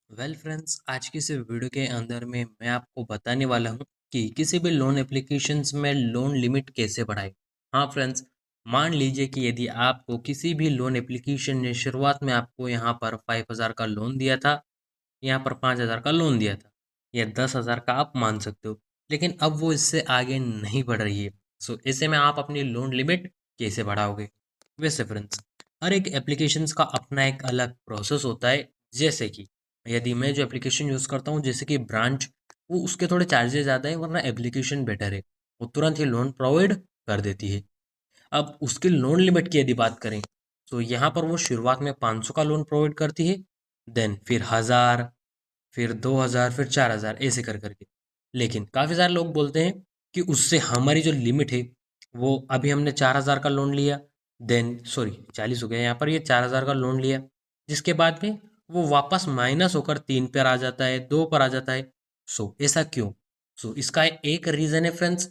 Friends, आज की इस वीडियो के अंदर में मैं आपको बताने वाला हूँ कि किसी भी लोन एप्लीकेशंस में लोन लिमिट कैसे बढ़ाएं। हाँ फ्रेंड्स, मान लीजिए कि यदि आपको किसी भी लोन एप्लीकेशन ने शुरुआत में आपको यहाँ पर 5000 का लोन दिया था, यहाँ पर 5000 का लोन दिया था, या 10,000 का आप मान सकते हो, लेकिन अब वो इससे आगे नहीं बढ़ रही है। सो ऐसे में आप अपनी लोन लिमिट कैसे बढ़ाओगे? वैसे फ्रेंड्स, हर एक एप्लीकेशंस का अपना एक अलग प्रोसेस होता है। जैसे कि यदि मैं जो एप्लीकेशन यूज़ करता हूँ, जैसे कि ब्रांच, वो उसके थोड़े चार्जेस ज़्यादा है, वरना एप्लीकेशन बेटर है, वो तुरंत ही लोन प्रोवाइड कर देती है। अब उसकी लोन लिमिट की यदि बात करें, तो यहाँ पर वो शुरुआत में 500 का लोन प्रोवाइड करती है, देन फिर 1000, फिर 2000, फिर 4000, ऐसे कर करके। लेकिन काफ़ी सारे लोग बोलते हैं कि उससे हमारी जो लिमिट है, वो अभी हमने 4000 का लोन लिया, देन सॉरी 40 हो गया यहाँ पर, ये 4000 का लोन लिया, जिसके बाद में वो वापस माइनस होकर 3 पर आ जाता है, 2 पर आ जाता है। सो ऐसा क्यों? सो इसका एक रीज़न है फ्रेंड्स,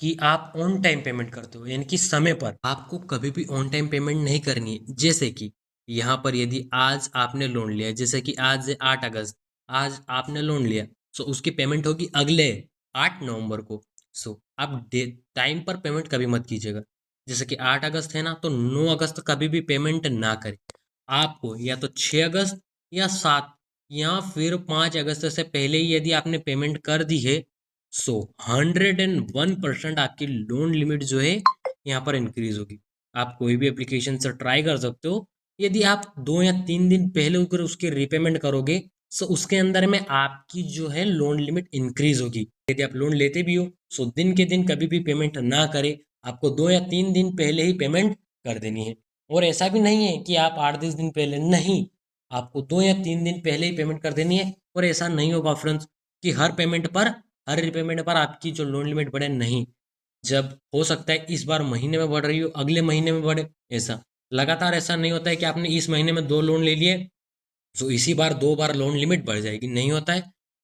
कि आप ऑन टाइम पेमेंट करते हो, यानी कि समय पर। आपको कभी भी ऑन टाइम पेमेंट नहीं करनी है। जैसे कि यहाँ पर यदि आज आपने लोन लिया, जैसे कि आज है 8 अगस्त, आज आपने लोन लिया, सो उसकी पेमेंट होगी अगले 8 नवंबर को। सो आप टाइम पर पेमेंट कभी मत कीजिएगा। जैसे कि 8 अगस्त है ना, तो 9 अगस्त कभी भी पेमेंट ना करें। आपको या तो 6 अगस्त या 7 या फिर 5 अगस्त से पहले ही यदि आपने पेमेंट कर दी है, सो 101% आपकी लोन लिमिट जो है यहाँ पर इंक्रीज होगी। आप कोई भी एप्लीकेशन से ट्राई कर सकते हो। यदि आप 2 या 3 दिन पहले अगर उसकी रीपेमेंट करोगे, सो उसके अंदर में आपकी जो है लोन लिमिट इंक्रीज होगी। यदि आप लोन लेते भी हो, सो दिन के दिन कभी भी पेमेंट ना करें। आपको 2 या 3 दिन पहले ही पेमेंट कर देनी है। और ऐसा भी नहीं है कि आप 8-10 दिन पहले, नहीं, आपको 2 या 3 दिन पहले ही पेमेंट कर देनी है। और ऐसा नहीं होगा फ्रेंड्स कि हर रिपेमेंट पर आपकी जो लोन लिमिट बढ़े, नहीं। जब हो सकता है इस बार महीने में बढ़ रही हो, अगले महीने में बढ़े, ऐसा लगातार ऐसा नहीं होता है कि आपने इस महीने में 2 लोन ले लिए, तो इसी बार 2 बार लोन लिमिट बढ़ जाएगी, नहीं होता है।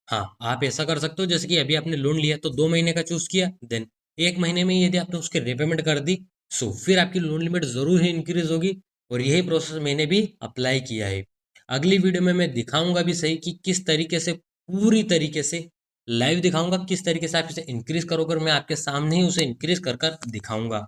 हाँ, आप ऐसा कर सकते हो, जैसे कि अभी आपने लोन लिया तो 2 महीने का चूज किया, देन 1 महीने में ही यदि आपने उसकी रीपेमेंट कर दी, सो फिर आपकी लोन लिमिट जरूर ही इंक्रीज होगी। और यही प्रोसेस मैंने भी अप्लाई किया है। अगली वीडियो में मैं दिखाऊंगा भी सही कि किस तरीके से, पूरी तरीके से लाइव दिखाऊंगा किस तरीके से आप इसे इंक्रीज करोगे, और मैं आपके सामने ही उसे इंक्रीज कर कर दिखाऊंगा।